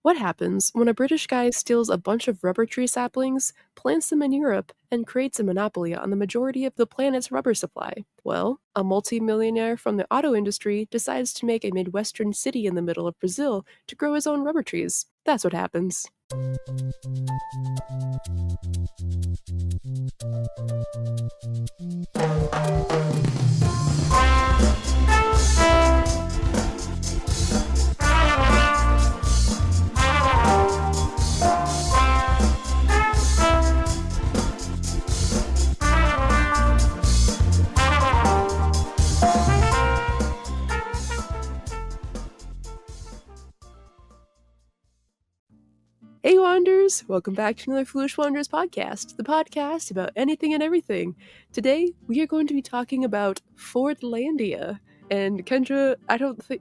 What happens when a British guy steals a bunch of rubber tree saplings, plants them in Europe, and creates a monopoly on the majority of the planet's rubber supply? Well, a multi-millionaire from the auto industry decides to make a midwestern city in the middle of Brazil to grow his own rubber trees. That's what happens. Hey Wanderers! Welcome back to another Foolish Wanderers podcast, the podcast about anything and everything. Today, we are going to be talking about Fordlandia. And Kendra,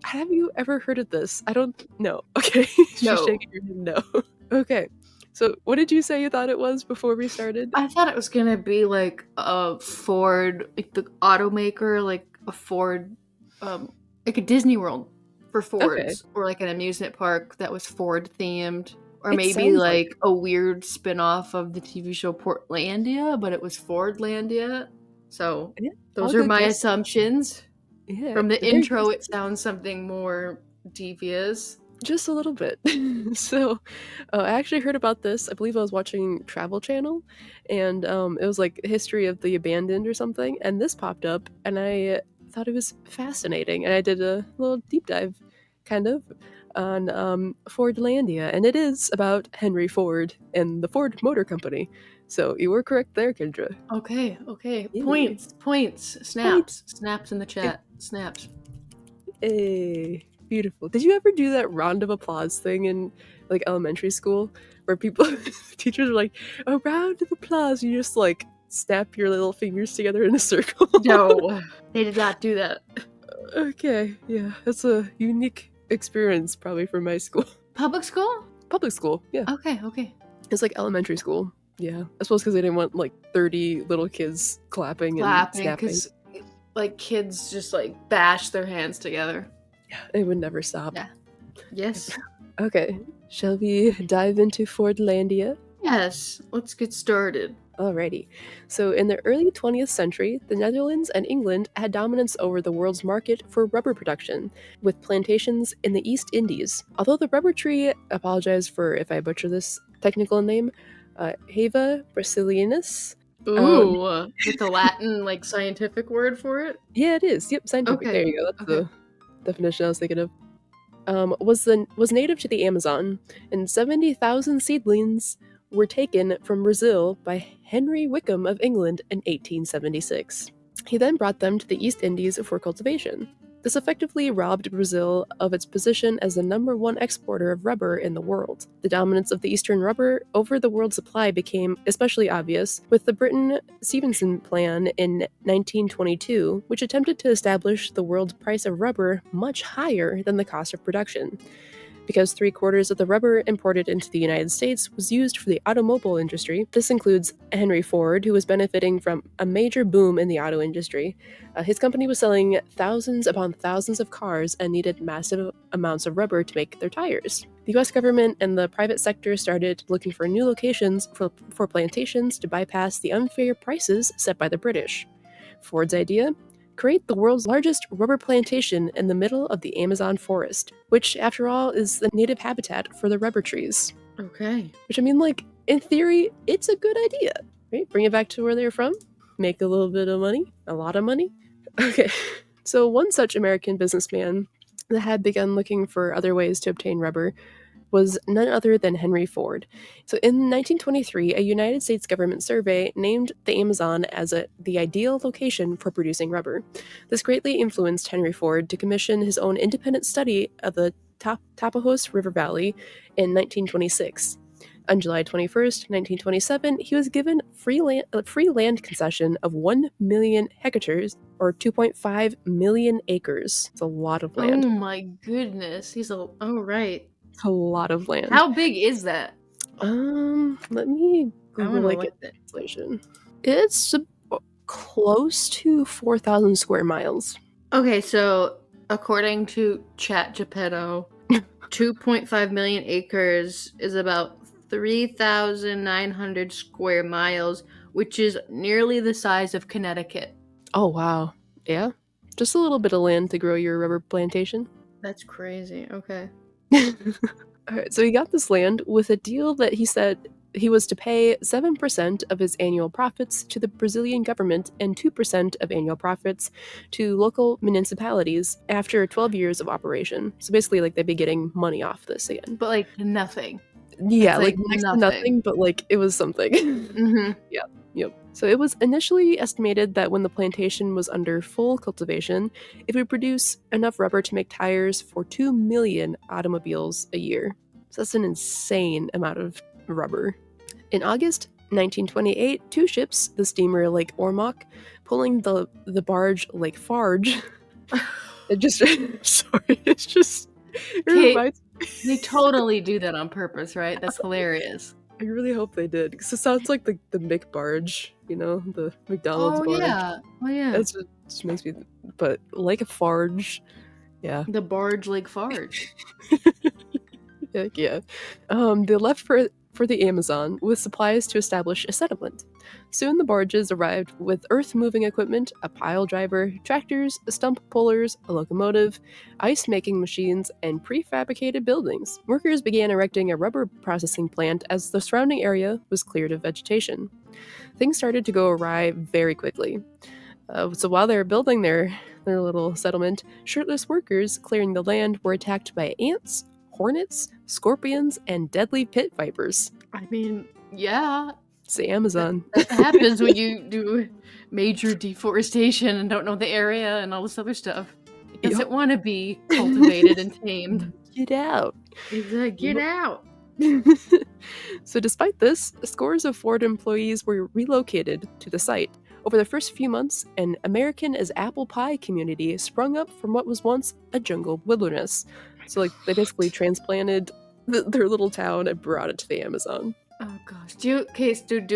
have you ever heard of this? I don't know. Okay, she's No. shaking her head no. Okay, so what did you say you thought it was before we started? I thought it was gonna be like a Ford, like the automaker, like a Ford, like a Disney World for Fords, or like an amusement park that was Ford themed, or It maybe sounds like a weird spin-off of the TV show Portlandia, but it was Fordlandia. So Yeah, those all are good my guesses. assumptions. Yeah, From the very intro, good. it sounds something more devious. Just a little bit. So, I actually heard about this. I believe I was watching Travel Channel, and it was like history of the abandoned or something. And this popped up, and I thought it was fascinating. And I did a little deep dive, kind of, on Fordlandia, and it is about Henry Ford and the Ford Motor Company. So you were correct there, Kendra. Okay. Yay. Points, snaps in the chat, snaps. Hey, beautiful. Did you ever do that round of applause thing in like elementary school where teachers are like, a round of applause, you just like snap your little fingers together in a circle? No, they did not do that. Okay, yeah, that's a unique experience probably from my school. Public school? Public school, yeah. Okay. It's like elementary school. Yeah, I suppose because they didn't want like 30 little kids clapping and snapping. Because like kids just like bash their hands together. Yeah, they would never stop. Yeah. Yes. Okay, shall we dive into Fordlandia? Yes, let's get started. Alrighty. So in the early 20th century, the Netherlands and England had dominance over the world's market for rubber production, with plantations in the East Indies. Although the rubber tree, apologize for if I butcher this technical name, Hava brasiliensis. Ooh, with the Latin like scientific word for it? Yeah, it is. Yep, scientific. Okay. There you go. That's the definition I was thinking of. Was native to the Amazon, and 70,000 seedlings were taken from Brazil by Henry Wickham of England in 1876. He then brought them to the East Indies for cultivation. This effectively robbed Brazil of its position as the #1 exporter of rubber in the world. The dominance of the Eastern rubber over the world supply became especially obvious with the Britain-Stevenson Plan in 1922, which attempted to establish the world price of rubber much higher than the cost of production. Because 3/4 of the rubber imported into the United States was used for the automobile industry. This includes Henry Ford, who was benefiting from a major boom in the auto industry. His company was selling thousands upon thousands of cars and needed massive amounts of rubber to make their tires. The US government and the private sector started looking for new locations for plantations to bypass the unfair prices set by the British. Ford's idea? Create the world's largest rubber plantation in the middle of the Amazon forest, which, after all, is the native habitat for the rubber trees. Okay. Which, I mean, like, in theory, it's a good idea, right? Bring it back to where they're from, make a little bit of money, a lot of money. Okay, so one such American businessman that had begun looking for other ways to obtain rubber was none other than Henry Ford. So in 1923, a United States government survey named the Amazon as the ideal location for producing rubber. This greatly influenced Henry Ford to commission his own independent study of the Tapajos River Valley in 1926. On July 21st, 1927, he was given a free land concession of 1 million hectares, or 2.5 million acres. It's a lot of land. Oh my goodness. Right. A lot of land. How big is that? Let me Google a translation. It's close to 4,000 square miles. Okay, so according to ChatGPT, 2.5 million acres is about 3,900 square miles, which is nearly the size of Connecticut. Oh, wow. Yeah. Just a little bit of land to grow your rubber plantation. That's crazy. Okay. All right, so he got this land with a deal that he said he was to pay 7% of his annual profits to the Brazilian government and 2% of annual profits to local municipalities after 12 years of operation. So basically, like, they'd be getting money off this again. But like nothing. Yeah, It's like like next to nothing. nothing, but like it was something. Mm-hmm. Yeah, yep. So it was initially estimated that when the plantation was under full cultivation, it would produce enough rubber to make tires for 2 million automobiles a year. So that's an insane amount of rubber. In August 1928, two ships, the steamer Lake Ormoc, pulling the barge Lake Farge, it just sorry, it's just it Kate, reminds they totally do that on purpose, right? That's hilarious. I really hope they did, because it sounds like the Mick barge, you know, the McDonald's Oh barge. yeah. Oh yeah. That's just makes me, but like a farge, yeah, The barge Lake Farge. heck yeah. They left for the Amazon with supplies to establish a settlement. Soon the barges arrived with earth-moving equipment, a pile driver, tractors, stump pullers, a locomotive, ice-making machines, and prefabricated buildings. Workers began erecting a rubber processing plant as the surrounding area was cleared of vegetation. Things started to go awry very quickly. So while they were building their little settlement, shirtless workers clearing the land were attacked by ants, hornets, scorpions, and deadly pit vipers. I mean, yeah. It's the Amazon. That happens when you do major deforestation and don't know the area and all this other stuff. It doesn't want to be cultivated and tamed. Get out. It's like, get out. So, despite this, scores of Ford employees were relocated to the site. Over the first few months, an American as apple pie community sprung up from what was once a jungle wilderness. So, like, they basically transplanted their little town and brought it to the Amazon. Oh gosh. Do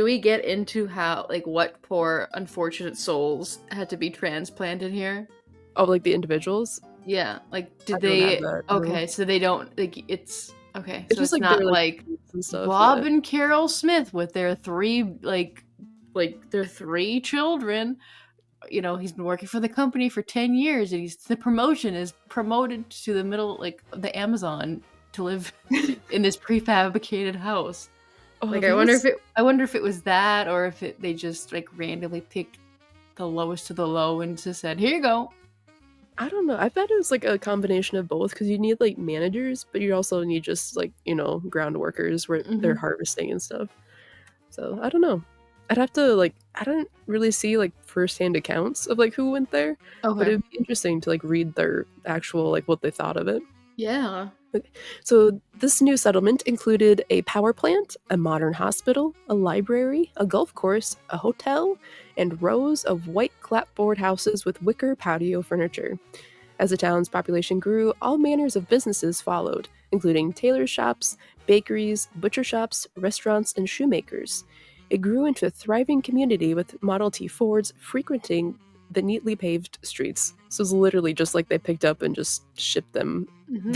we get into how like what poor unfortunate souls had to be transplanted here? Oh, like the individuals? Yeah. Like I did don't have they that. No. okay, so they don't like it's okay, It's so just it's like not they're like like and stuff. Bob Yeah. and Carol Smith with their three like their three children. You know, he's been working for the company for 10 years and the promotion is promoted to the middle like the Amazon to live in this prefabricated house. Oh, Like that was. I wonder if it was that or if they just like randomly picked the lowest of the low and just said, "Here you go." I don't know. I bet it was like a combination of both, because you need like managers, but you also need just like, ground workers where they're Mhm. harvesting and stuff. So I don't know. I'd have to like, I didn't really see like firsthand accounts of like who went there, but Okay. it'd be interesting to like read their actual like what they thought of it. Yeah. So this new settlement included a power plant, a modern hospital, a library, a golf course, a hotel, and rows of white clapboard houses with wicker patio furniture. As the town's population grew, all manners of businesses followed, including tailor shops, bakeries, butcher shops, restaurants, and shoemakers. It grew into a thriving community with Model T Fords frequenting the neatly paved streets. So it's literally just like they picked up and just shipped them Mhm.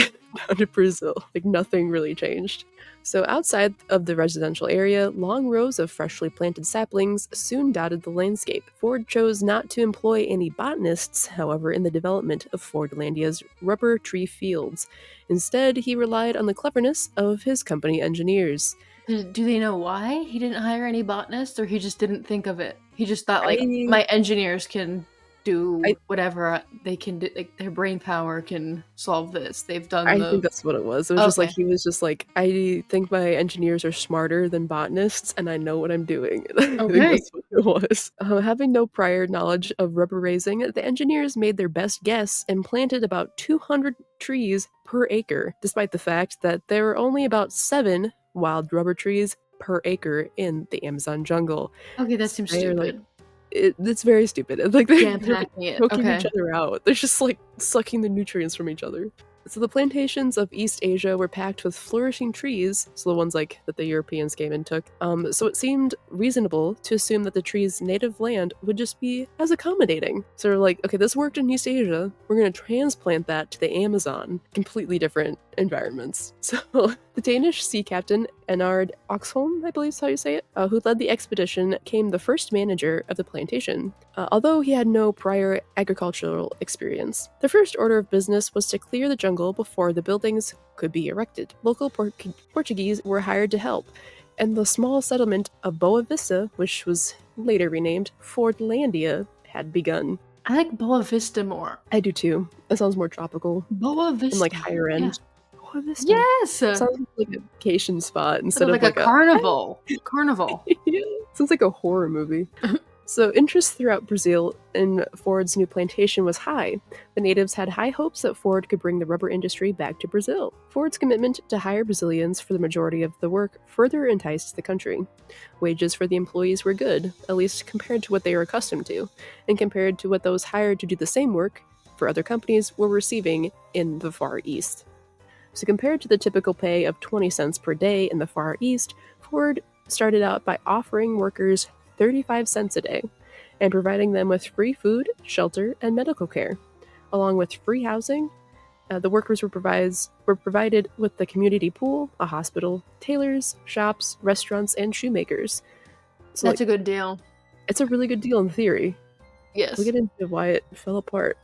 down to Brazil. Like nothing really changed. So outside of the residential area, long rows of freshly planted saplings soon dotted the landscape. Ford chose not to employ any botanists, however, in the development of Fordlandia's rubber tree fields. Instead, he relied on the cleverness of his company engineers. Do they know why he didn't hire any botanists or he just didn't think of it? He just thought like I my engineers can I do whatever they can do, like their brain power can solve this. They've done I think the that's what it was. It was just like Okay. he was just like, I think my engineers are smarter than botanists, and I know what I'm doing. I think Okay. that's what it was. Having no prior knowledge of rubber raising, the engineers made their best guess and planted about 200 trees per acre, despite the fact that there were only about 7 wild rubber trees per acre in the Amazon jungle. Okay, that So seems they're like, stupid. it's very stupid. Like they're like Jam-packing it. choking each Okay. other out. They're just like sucking the nutrients from each other. So the plantations of East Asia were packed with flourishing trees, so the ones like that the Europeans came and took. So it seemed reasonable to assume that the tree's native land would just be as accommodating. So they're like, okay, this worked in East Asia. We're going to transplant that to the Amazon. Completely different environments. So the Danish sea captain Enard Oxholm, I believe is how you say it, who led the expedition, became the first manager of the plantation, although he had no prior agricultural experience. The first order of business was to clear the jungle before the buildings could be erected. Local Portuguese were hired to help, and the small settlement of Boa Vista, which was later renamed Fordlandia, had begun. I like Boa Vista more. I do too. That sounds more tropical. Boa Vista. And like higher end. Yeah. Boa Vista. Yes! Sounds like a vacation spot instead like of like a carnival. Carnival. Yeah, sounds like a horror movie. So interest throughout Brazil in Ford's new plantation was high. The natives had high hopes that Ford could bring the rubber industry back to Brazil. Ford's commitment to hire Brazilians for the majority of the work further enticed the country. Wages for the employees were good, at least compared to what they were accustomed to, and compared to what those hired to do the same work for other companies were receiving in the Far East. So compared to the typical pay of 20 cents per day in the Far East, Ford started out by offering workers 35 cents a day and providing them with free food, shelter, and medical care. Along with free housing, the workers were provided with the community pool, a hospital, tailors, shops, restaurants, and shoemakers. So That's a good deal. It's a really good deal in theory. Yes. We'll get into why it fell apart.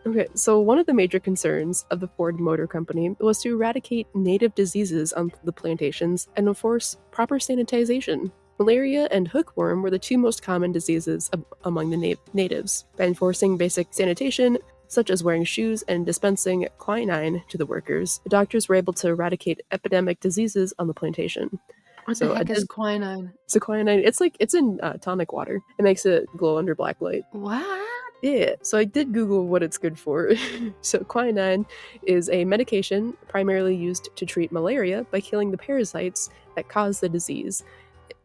Okay, so one of the major concerns of the Ford Motor Company was to eradicate native diseases on the plantations and enforce proper sanitization. Malaria and hookworm were the two most common diseases among the natives. By enforcing basic sanitation, such as wearing shoes and dispensing quinine to the workers, the doctors were able to eradicate epidemic diseases on the plantation. What the heck is quinine? So quinine, it's in tonic water. It makes it glow under black light. What? Yeah, so I did Google what it's good for. So quinine is a medication primarily used to treat malaria by killing the parasites that cause the disease.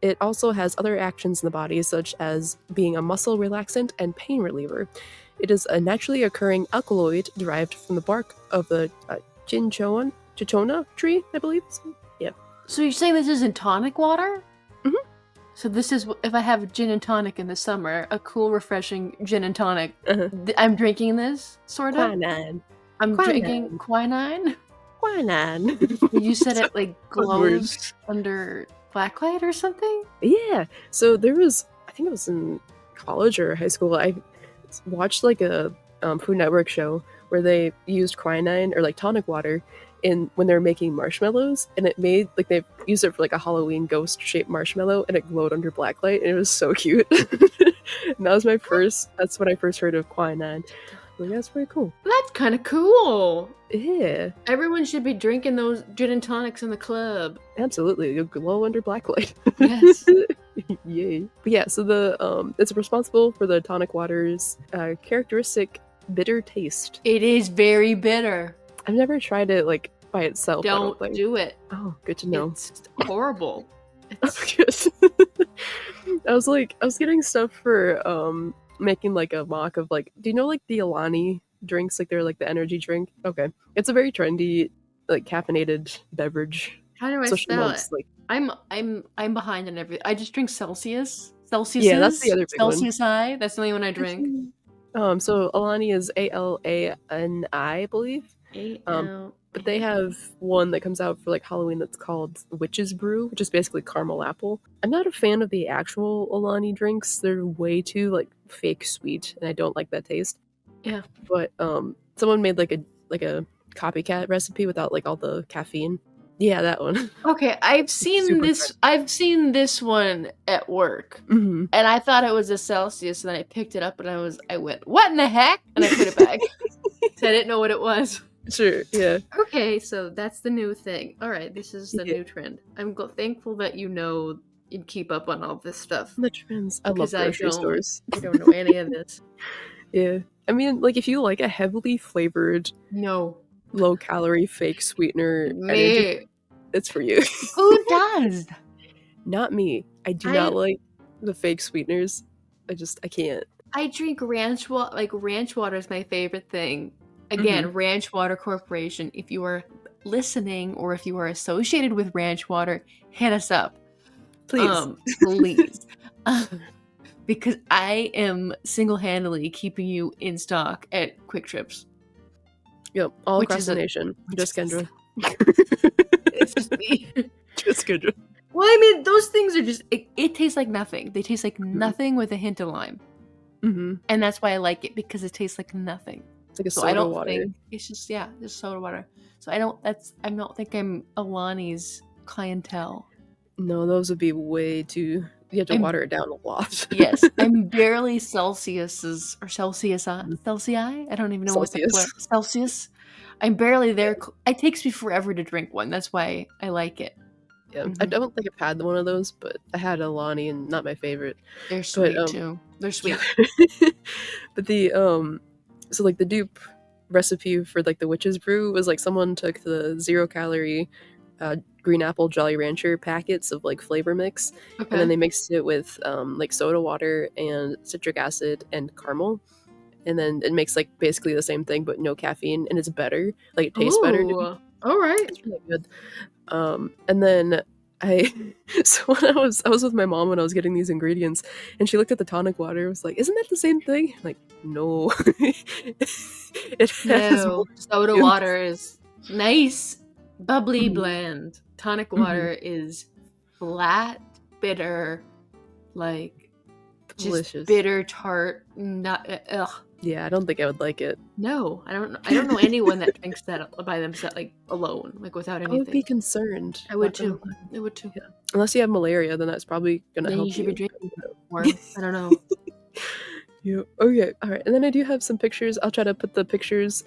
It also has other actions in the body, such as being a muscle relaxant and pain reliever. It is a naturally occurring alkaloid derived from the bark of the cinchona tree, I believe. Yeah. So you're saying this is in tonic water? Mm-hmm. So this is, if I have gin and tonic in the summer, a cool, refreshing gin and tonic, I'm drinking this, sort of? Quinine. I'm drinking quinine? Quinine. You said it, like, glows under blacklight or something? Yeah. So there was, I think it was in college or high school, I watched, like, a Food Network show where they used quinine, or, like, tonic water, when they were making marshmallows, and it made, like, they used it for like a Halloween ghost shaped marshmallow, and it glowed under blacklight, and it was so cute. And that's when I first heard of quinine. Like, that's pretty cool. That's kind of cool. Yeah. Everyone should be drinking those gin and tonics in the club. Absolutely. You'll glow under blacklight. Yes. Yay. But yeah, so it's responsible for the tonic water's characteristic bitter taste. It is very bitter. I've never tried it, like, by itself. Don't do it. Oh, good to know. It's horrible. I was getting stuff for making like a mock of, like, do you know, like, the Alani drinks? Like, they're like the energy drink. Okay, it's a very trendy, like, caffeinated beverage. How do I spell it? Like, I'm behind on everything. I just drink Celsius. Yeah, that's the other big Celsius High. That's the only one I drink. So Alani is ALANI, I believe. But they have one that comes out for, like, Halloween that's called Witch's Brew, which is basically caramel apple. I'm not a fan of the actual Alani drinks. They're way too, like, fake sweet, and I don't like that taste. Yeah. But someone made like a copycat recipe without, like, all the caffeine. Yeah, that one. Okay, I've seen this one at work, Mm-hmm. and I thought it was a Celsius, and then I picked it up, and I went, "What in the heck?" And I put it back. So I didn't know what it was. Sure, yeah. Okay, so that's the new thing. All right, this is the new trend. I'm thankful that you keep up on all this stuff. The trends. I love grocery stores. I don't know any of this. Yeah. I mean, like, if you like a heavily flavored, low-calorie fake sweetener energy, it's for you. Who does? Not me. I do not like the fake sweeteners. I can't. I drink ranch water. Like, ranch water is my favorite thing. Again, Ranch Water Corporation, if you are listening or if you are associated with Ranch Water, hit us up. Please. Please. Because I am single-handedly keeping you in stock at Quick Trips. Yep, all Which across is the a- nation. Just Kendra. It's just me. Just Kendra. Well, I mean, those things are just, it tastes like nothing. They taste like nothing with a hint of lime. Mm-hmm. And that's why I like it, because it tastes like nothing. It's like a So soda I don't water. think it's just just soda water. So I don't think I'm Alani's clientele. No, those would be way too. You have to water it down a lot. Yes, I'm barely Celsius's or Celsius Celsius. I don't even know what the Celsius. I'm barely there. It takes me forever to drink one. That's why I like it. Yeah, I don't think I've had one of those, but I had Alani, and not my favorite. They're sweet too. They're sweet. But the so like the dupe recipe for like the witch's brew was like someone took the 0-calorie green apple Jolly Rancher packets of like flavor mix, and then they mixed it with like soda water and citric acid and caramel, and then it makes like basically the same thing but no caffeine, and it's better. Like it tastes better. All right. It's really good. And then so when I was with my mom when I was getting these ingredients, and she looked at the tonic water and was like, "Isn't that the same thing?" I'm like, no. It has No, soda water is nice, bubbly, bland. Tonic water is flat, bitter, like delicious, just bitter, tart. Not ugh. Yeah, I don't think I would like it. No, I don't know anyone that drinks that by themselves, like alone, like without anything. I would be concerned. I would too. I would too. Yeah. Unless you have malaria, then that's probably gonna help you. Should be drinking more. I don't know. Yeah. Okay. All right. And then I do have some pictures. I'll try to put the pictures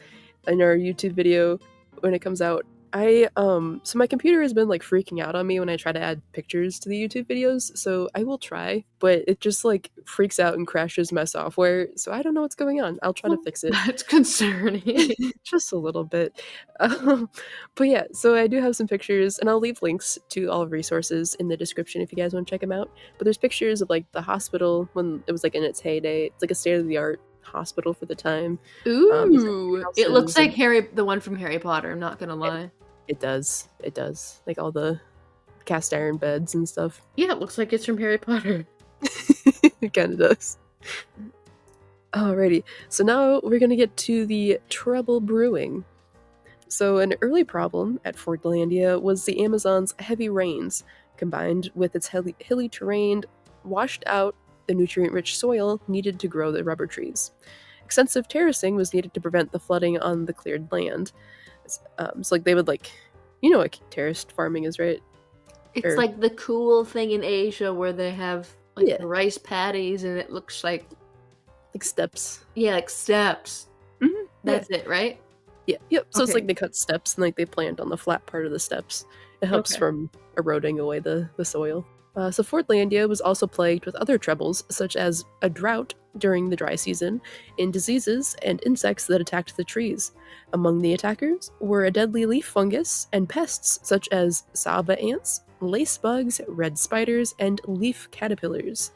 in our YouTube video when it comes out. So my computer has been like freaking out on me when I try to add pictures to the YouTube videos, so I will try, but it just like freaks out and crashes my software, so I don't know what's going on. I'll try to fix it. That's concerning. Just a little bit. But yeah, so I do have some pictures, and I'll leave links to all resources in the description if you guys want to check them out. But there's pictures of like the hospital when it was like in its heyday. It's like a state-of-the-art hospital for the time. Ooh, it looks like the one from Harry Potter, I'm not gonna lie. It does. Like all the cast iron beds and stuff. Yeah, it looks like it's from Harry Potter. It kind of does. Alrighty, so now we're going to get to the trouble brewing. So an early problem at Fordlandia was the Amazon's heavy rains, combined with its hilly terrain, washed out the nutrient-rich soil needed to grow the rubber trees. Extensive terracing was needed to prevent the flooding on the cleared land. So like they would like, you know what terraced farming is, right? It's like the cool thing in Asia where they have like the rice paddies and it looks like steps. Yeah, like steps. That's it, right? Yeah. Yep. So it's like they cut steps and like they plant on the flat part of the steps. It helps from eroding away the soil. So Fordlandia was also plagued with other troubles, such as a drought during the dry season, and diseases and insects that attacked the trees. Among the attackers were a deadly leaf fungus and pests such as Saba ants, lace bugs, red spiders, and leaf caterpillars.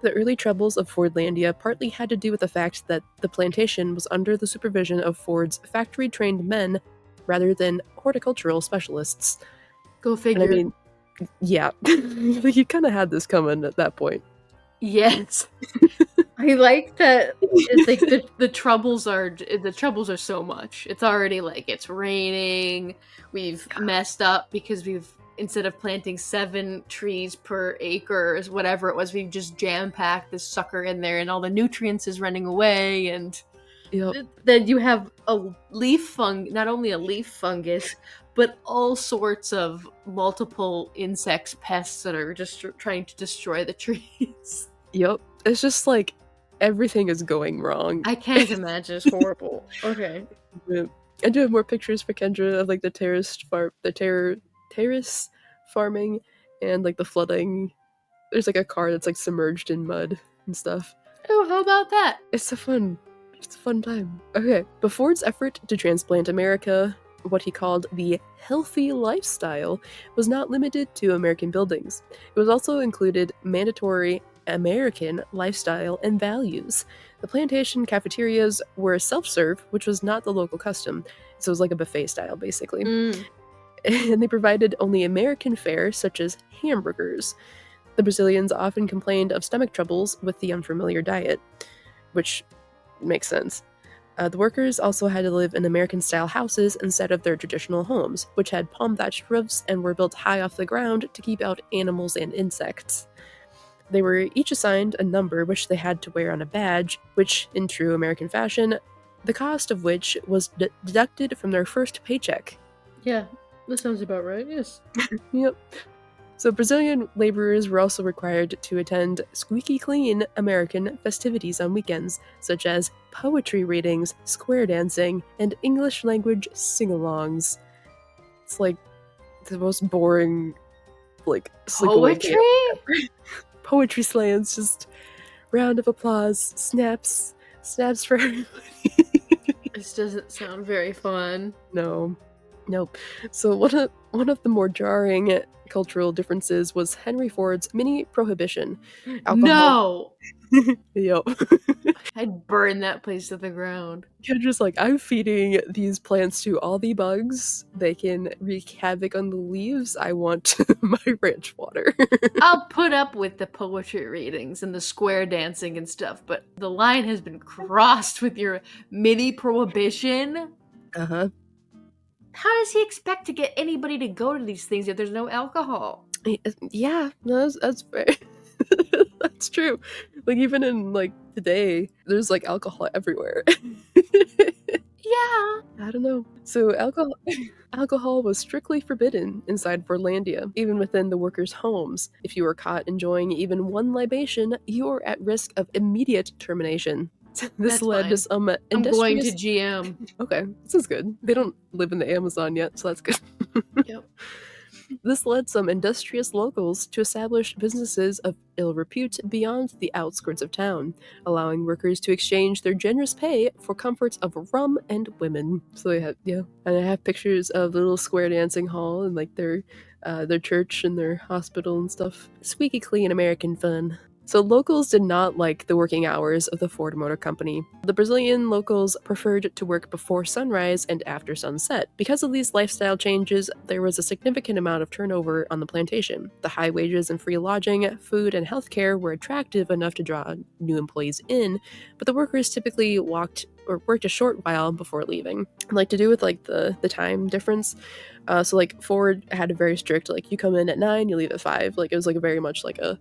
The early troubles of Fordlandia partly had to do with the fact that the plantation was under the supervision of Ford's factory-trained men rather than horticultural specialists. Go figure. And I mean, yeah, like you kind of had this coming at that point. Yes, I like that. It's like the troubles are so much. It's already like it's raining. We've messed up because instead of planting 7 trees per acre or whatever it was, we've just jam-packed this sucker in there, and all the nutrients is running away. And then you have not only a leaf fungus, but all sorts of multiple insects, pests that are just trying to destroy the trees. Yep. It's just like everything is going wrong. I can't imagine. It's horrible. Okay. I do have more pictures for Kendra of like the terrace farming and like the flooding. There's like a car that's like submerged in mud and stuff. Oh, how about that? It's a fun time. Okay. But Ford's effort to transplant America, what he called the healthy lifestyle, was not limited to American buildings. It was also included mandatory American lifestyle and values. The plantation cafeterias were self-serve, which was not the local custom, so it was like a buffet style, basically. Mm. And they provided only American fare, such as hamburgers. The Brazilians often complained of stomach troubles with the unfamiliar diet, which makes sense. The workers also had to live in American-style houses instead of their traditional homes, which had palm-thatched roofs and were built high off the ground to keep out animals and insects. They were each assigned a number which they had to wear on a badge, which, in true American fashion, the cost of which was deducted from their first paycheck. Yeah, that sounds about right, yes. Yep. So Brazilian laborers were also required to attend squeaky clean American festivities on weekends, such as poetry readings, square dancing, and English language sing-alongs. It's like the most boring, like, sleepaway Poetry? camp ever. Poetry slams, just round of applause, snaps for everybody. This doesn't sound very fun. No. Nope. So one of the more jarring cultural differences was Henry Ford's mini prohibition. Alcohol. No! Yep. I'd burn that place to the ground. You're just like, I'm feeding these plants to all the bugs. They can wreak havoc on the leaves. I want my ranch water. I'll put up with the poetry readings and the square dancing and stuff, but the line has been crossed with your mini prohibition. Uh-huh. How does he expect to get anybody to go to these things if there's no alcohol? Yeah, no, that's fair. That's true. Like, even in, like, today, there's, like, alcohol everywhere. Yeah. I don't know. So alcohol was strictly forbidden inside Fordlandia, even within the workers' homes. If you were caught enjoying even one libation, you were at risk of immediate termination. This That's led to fine. some I'm going to industrious... GM. Okay, this is good. They don't live in the Amazon yet, so that's good. Yep. This led some industrious locals to establish businesses of ill repute beyond the outskirts of town, allowing workers to exchange their generous pay for comforts of rum and women. So they had, yeah, and I have pictures of the little square dancing hall and like their church and their hospital and stuff. Squeaky clean American fun. So locals did not like the working hours of the Ford Motor Company. The Brazilian locals preferred to work before sunrise and after sunset. Because of these lifestyle changes, there was a significant amount of turnover on the plantation. The high wages and free lodging, food, and healthcare were attractive enough to draw new employees in, but the workers typically worked a short while before leaving. Like, to do with like the time difference, so like Ford had a very strict, like, you come in at 9, you leave at 5. Like, it was like a very much like a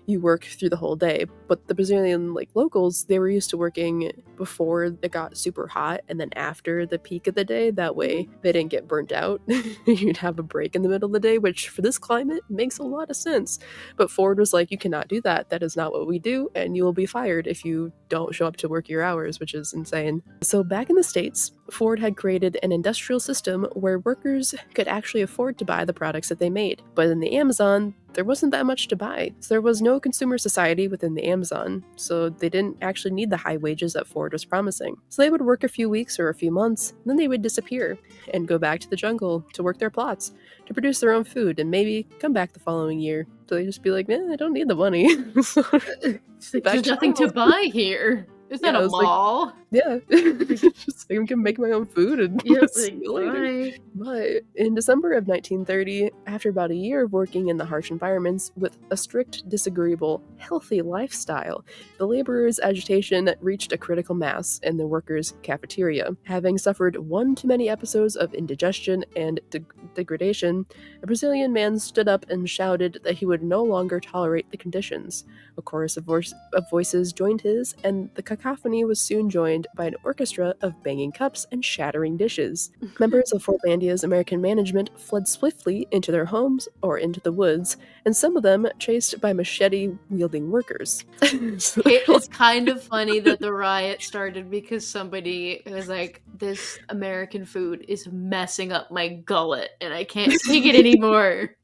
you work through the whole day. But the Brazilian like locals, they were used to working before it got super hot and then after the peak of the day. That way they didn't get burnt out. You'd have a break in the middle of the day, which for this climate makes a lot of sense. But Ford was like, you cannot do that. That is not what we do, and you will be fired if you don't show up to work your hours, which is insane. So back in the States, Ford had created an industrial system where workers could actually afford to buy the products that they made. But in the Amazon, there wasn't that much to buy. So there was no consumer society within the Amazon, so they didn't actually need the high wages that Ford was promising. So they would work a few weeks or a few months, and then they would disappear and go back to the jungle to work their plots, to produce their own food, and maybe come back the following year. So they just be like, I don't need the money. There's nothing to buy here. It's not a mall. Just I can make my own food and see you later. Bye. But in December of 1930, after about a year of working in the harsh environments with a strict, disagreeable, healthy lifestyle, the laborers' agitation reached a critical mass in the workers' cafeteria. Having suffered one too many episodes of indigestion and degradation, a Brazilian man stood up and shouted that he would no longer tolerate the conditions. A chorus of voices joined his, and the cacophony was soon joined by an orchestra of banging cups and shattering dishes. Members of Fordlandia's American management fled swiftly into their homes or into the woods, and some of them chased by machete-wielding workers. So it's kind of funny that the riot started because somebody was like, this American food is messing up my gullet and I can't take it anymore.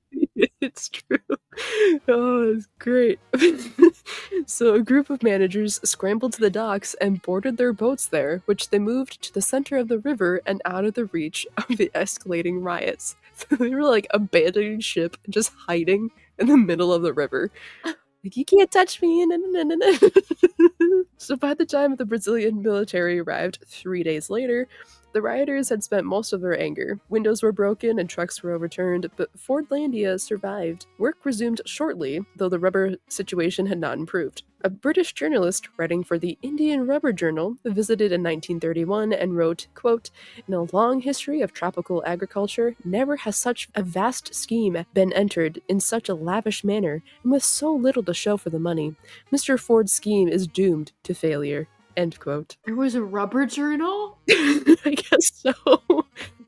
It's true. Oh, it's great. So a group of managers scrambled to the docks and boarded their boats there, which they moved to the center of the river and out of the reach of the escalating riots. So they were like abandoning ship and just hiding in the middle of the river. Like, you can't touch me. So by the time the Brazilian military arrived 3 days later, the rioters had spent most of their anger. Windows were broken and trucks were overturned, but Fordlandia survived. Work resumed shortly, though the rubber situation had not improved. A British journalist writing for the Indian Rubber Journal visited in 1931 and wrote, quote, "In a long history of tropical agriculture, never has such a vast scheme been entered in such a lavish manner, and with so little to show for the money. Mr. Ford's scheme is doomed to failure." End quote. There was a rubber journal? I guess so.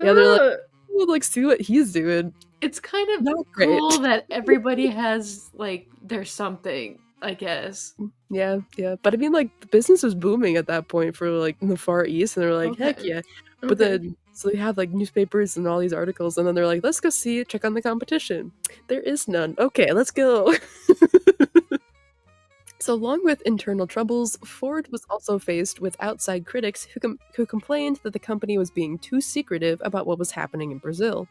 Yeah, they're like, "We'll, like, see what he's doing." It's kind of Not great. cool that everybody has, like, there's something, I guess. Yeah, yeah. But I mean, like, the business was booming at that point for, like, in the Far East, and they're like, heck Okay. yeah. But then, so they have, like, newspapers and all these articles, and then they're like, let's go see, check on the competition. There is none. Okay, let's go. So, along with internal troubles, Ford was also faced with outside critics who complained that the company was being too secretive about what was happening in Brazil.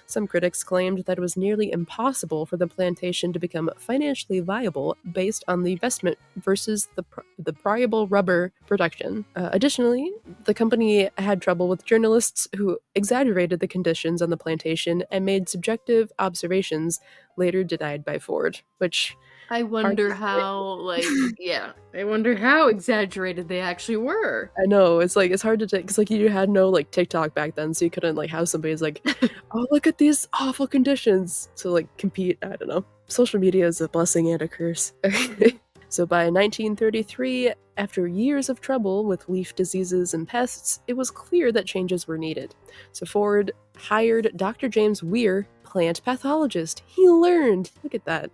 Some critics claimed that it was nearly impossible for the plantation to become financially viable based on the investment versus the friable rubber production. Additionally, the company had trouble with journalists who exaggerated the conditions on the plantation and made subjective observations later denied by Ford, which I wonder how, like, yeah, I wonder how exaggerated they actually were. I know, it's like, it's hard to take, because, like, you had no, like, TikTok back then, so you couldn't, like, have somebody's like, "Oh, look at these awful conditions," to, like, compete. I don't know. Social media is a blessing and a curse. So by 1933, after years of trouble with leaf diseases and pests, it was clear that changes were needed. So Ford hired Dr. James Weir, plant pathologist. He learned. Look at that.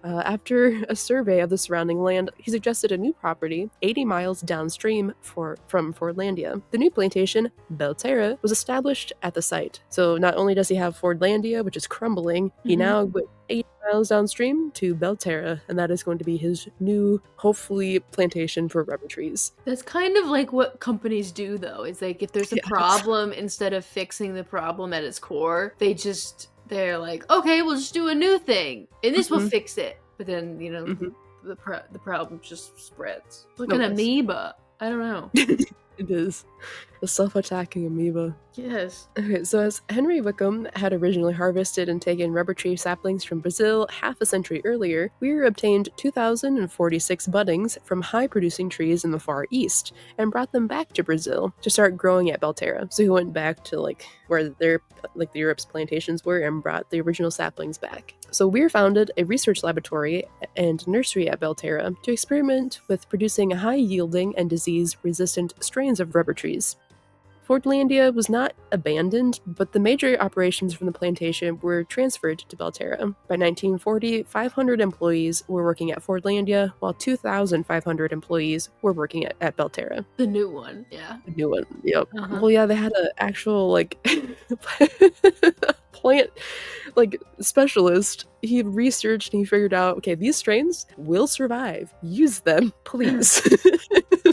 After a survey of the surrounding land, he suggested a new property 80 miles downstream from Fordlandia. The new plantation, Belterra, was established at the site. So not only does he have Fordlandia, which is crumbling, he now went 80 miles downstream to Belterra, and that is going to be his new, hopefully, plantation for rubber trees. That's kind of like what companies do, though. It's like if there's a problem, instead of fixing the problem at its core, they're like, okay, we'll just do a new thing, and this will fix it. But then, the problem just spreads. It's like an amoeba. I don't know. It is. A self-attacking amoeba. Yes. Okay, so as Henry Wickham had originally harvested and taken rubber tree saplings from Brazil half a century earlier, Weir obtained 2,046 buddings from high-producing trees in the Far East and brought them back to Brazil to start growing at Belterra. So he went back to, like, where the Europe's plantations were and brought the original saplings back. So Weir founded a research laboratory and nursery at Belterra to experiment with producing high-yielding and disease-resistant strains of rubber trees. Fordlandia was not abandoned, but the major operations from the plantation were transferred to Belterra. By 1940, 500 employees were working at Fordlandia, while 2,500 employees were working at Belterra. The new one, yeah. The new one, yep. Well, yeah, they had an actual, like, plant, like, specialist. He researched and he figured out, okay, these strains will survive. Use them, please.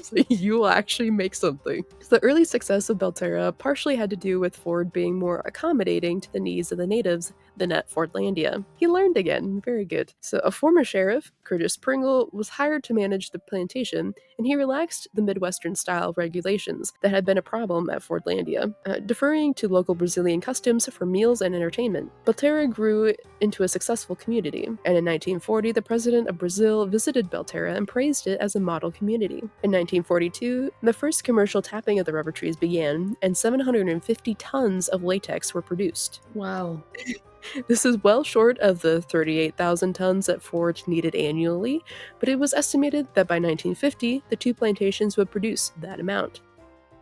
So you will actually make something. So the early success of Belterra partially had to do with Ford being more accommodating to the needs of the natives than at Fordlandia. He learned again. Very good. So a former sheriff, Curtis Pringle, was hired to manage the plantation, and he relaxed the midwestern style regulations that had been a problem at Fordlandia, deferring to local Brazilian customs for meals and entertainment. Belterra grew into a successful community, and in 1940, the president of Brazil visited Belterra and praised it as a model community. In 1942, the first commercial tapping of the rubber trees began, and 750 tons of latex were produced. Wow. This is well short of the 38,000 tons that Ford needed annually, but it was estimated that by 1950, the two plantations would produce that amount.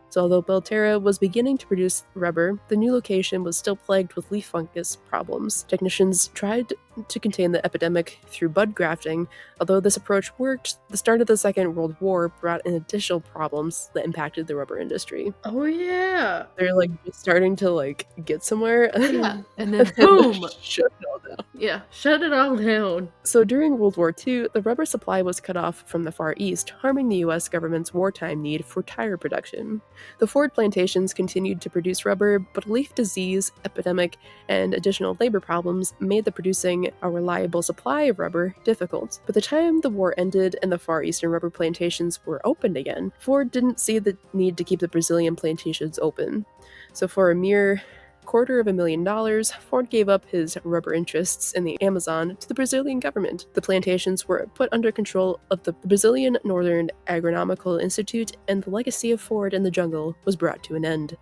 So although Belterra was beginning to produce rubber, the new location was still plagued with leaf fungus problems. Technicians tried to contain the epidemic through bud grafting. Although this approach worked, the start of the Second World War brought in additional problems that impacted the rubber industry. Oh yeah. They're like just starting to like get somewhere. Yeah. And then boom! Shut it all down. Yeah, shut it all down. So during World War II, the rubber supply was cut off from the Far East, harming the US government's wartime need for tire production. The Ford plantations continued to produce rubber, but a leaf disease epidemic and additional labor problems made the producing making a reliable supply of rubber difficult. By the time the war ended and the Far Eastern rubber plantations were opened again, Ford didn't see the need to keep the Brazilian plantations open. So for a mere $250,000, Ford gave up his rubber interests in the Amazon to the Brazilian government. The plantations were put under control of the Brazilian Northern Agronomical Institute, and the legacy of Ford in the jungle was brought to an end.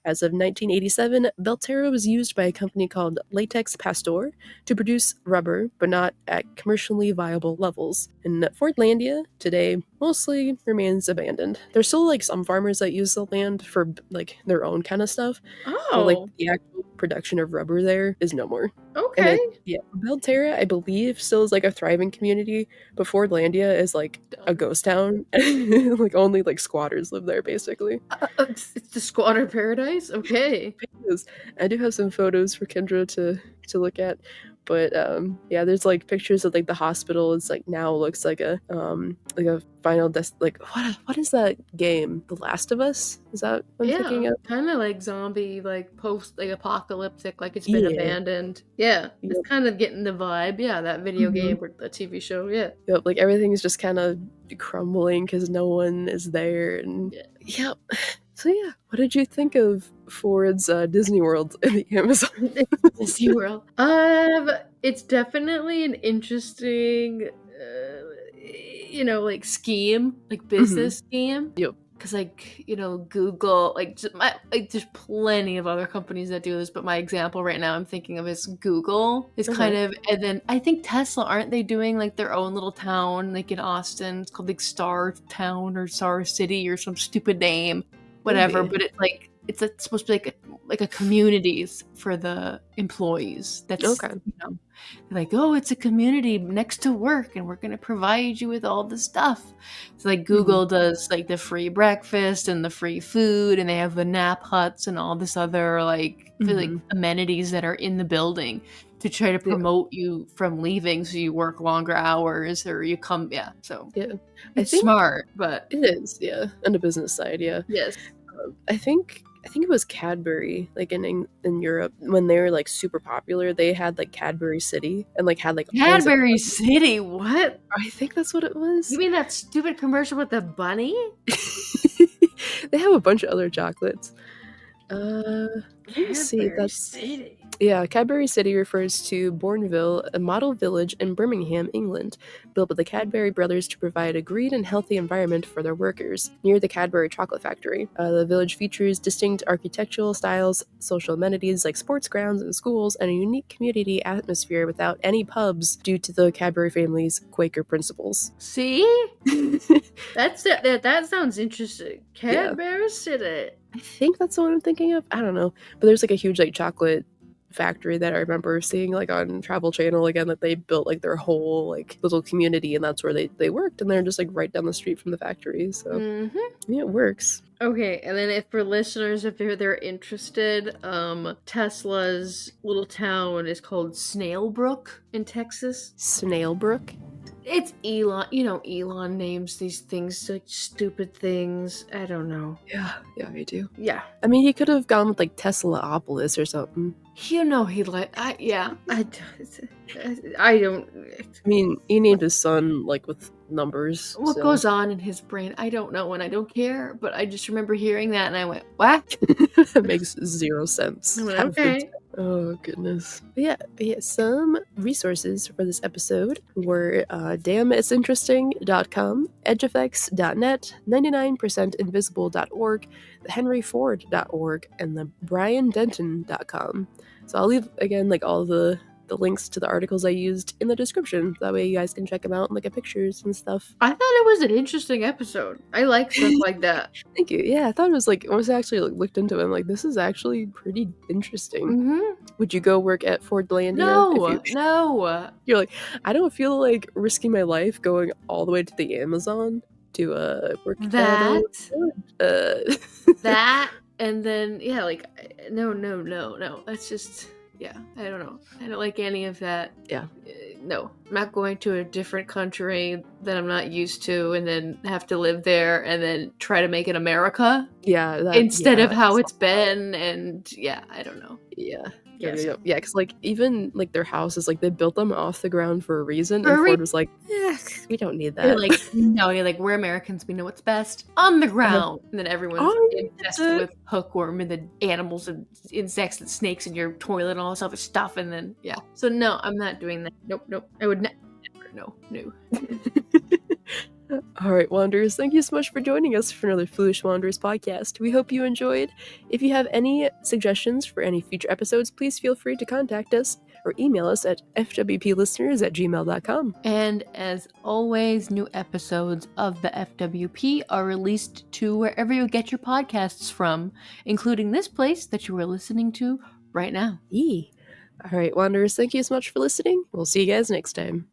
As of 1987, Belterra was used by a company called Latex Pasteur to produce rubber, but not at commercially viable levels. And Fordlandia today mostly remains abandoned. There's still like some farmers that use the land for like their own kind of stuff, but like Oh, the actual production of rubber there is no more. And okay. Belterra, I believe, still is like a thriving community, but Fordlandia is like a ghost town. Like only like squatters live there, basically. It's the squatter paradise? Okay. Is. I do have some photos for Kendra to look at, but there's like pictures of like the hospital. It's like now looks like a final like what is that game? The Last of Us? Is that what I'm Yeah, thinking of? kind of like zombie, like post, like apocalyptic, like it's been Yeah. abandoned. Yeah, it's Yep. kind of getting the vibe. Yeah, that video Mhm. game or the TV show. Yeah. Yep. Like everything's just kind of crumbling because no one is there, and Yeah. yep. So yeah, what did you think of Ford's Disney World in the Amazon? Disney World. It's definitely an interesting, like scheme, like Hmm. business scheme. Yep. Because Google, there's plenty of other companies that do this, but my example right now I'm thinking of is Google is kind Okay. of, and then I think Tesla, aren't they doing like their own little town, like in Austin? It's called like Star Town or Star City or some stupid name, whatever. Maybe. But it's like supposed to be like a communities for the employees. That's, Okay. like, oh, it's a community next to work and we're going to provide you with all the stuff. So like Hmm. Google does like the free breakfast and the free food, and they have the nap huts and all this other like Hmm. amenities that are in the building to try to Yeah. promote you from leaving, so you work longer hours or you come. Yeah, so Yeah. I it's think smart, but it is, yeah. On the business side, yeah. yes. I think it was Cadbury, like in Europe when they were like super popular. They had like Cadbury City and like had like all these like Cadbury City, what? I think that's what it You was. mean that stupid commercial with the bunny? They have a bunch of other chocolates. Uh, let me see. Cadbury That's City. Yeah, Cadbury City refers to Bourneville, a model village in Birmingham, England, built by the Cadbury brothers to provide a green and healthy environment for their workers, near the Cadbury chocolate factory. The village features distinct architectural styles, social amenities like sports grounds and schools, and a unique community atmosphere without any pubs due to the Cadbury family's Quaker principles. See? That sounds interesting. Yeah, Cadbury City. I think that's the one I'm thinking of. I don't know, but there's like a huge like chocolate factory that I remember seeing like on Travel Channel again, that they built like their whole like little community, and that's where they worked, and they're just like right down the street from the factory. So Mm-hmm. yeah, it works. Okay, and then if for listeners, if they're interested, Tesla's little town is called Snailbrook in Texas. Snailbrook. It's Elon. Elon names these things such stupid things. I don't know. Yeah, I do. Yeah. I mean, he could have gone with like Teslaopolis or something. He I don't. I mean, he named his son like with numbers, What so goes on in his brain? I don't know, and I don't care. But I just remember hearing that, and I went, "What?" that makes zero sense. I went, Have a good "Okay." time. Oh goodness. But yeah, some resources for this episode were damnit'sinteresting.com, edgeeffects.net, 99percentinvisible.org, thehenryford.org, and the briandenton.com. So I'll leave again like all the links to the articles I used in the description. That way you guys can check them out and look at pictures and stuff. I thought it was an interesting episode. I like stuff like that. Thank you. Yeah, I thought it was like I was actually like looked into it. I'm like, this is actually pretty interesting. Mm-hmm. Would you go work at Fordlandia if you? No. You're like, I don't feel like risking my life going all the way to the Amazon to work at That, uh that, and then yeah, like no. That's just I don't know. I don't like any of that. Yeah. No, I'm not going to a different country that I'm not used to, and then have to live there, and then try to make it America Yeah, instead of how it's it's been. And I don't know. yeah. Yes. Yeah, because like even like their houses, like they built them off the ground for a reason, and For a Ford was like, we don't need They're that. like, "No," you're like, "We're Americans, we know what's best on the Uh-huh. ground." And then everyone's Oh, that's infested it. with hookworm and the animals and insects and snakes in your toilet and all this other stuff, and then yeah. So, no, I'm not doing that. Nope, nope. I would never. No, no. All right, Wanderers, thank you so much for joining us for another Foolish Wanderers podcast. We hope you enjoyed. If you have any suggestions for any future episodes, please feel free to contact us or email us at fwplisteners@gmail.com. And as always, new episodes of the FWP are released to wherever you get your podcasts from, including this place that you are listening to right now. Yee. All right, Wanderers, thank you so much for listening. We'll see you guys next time.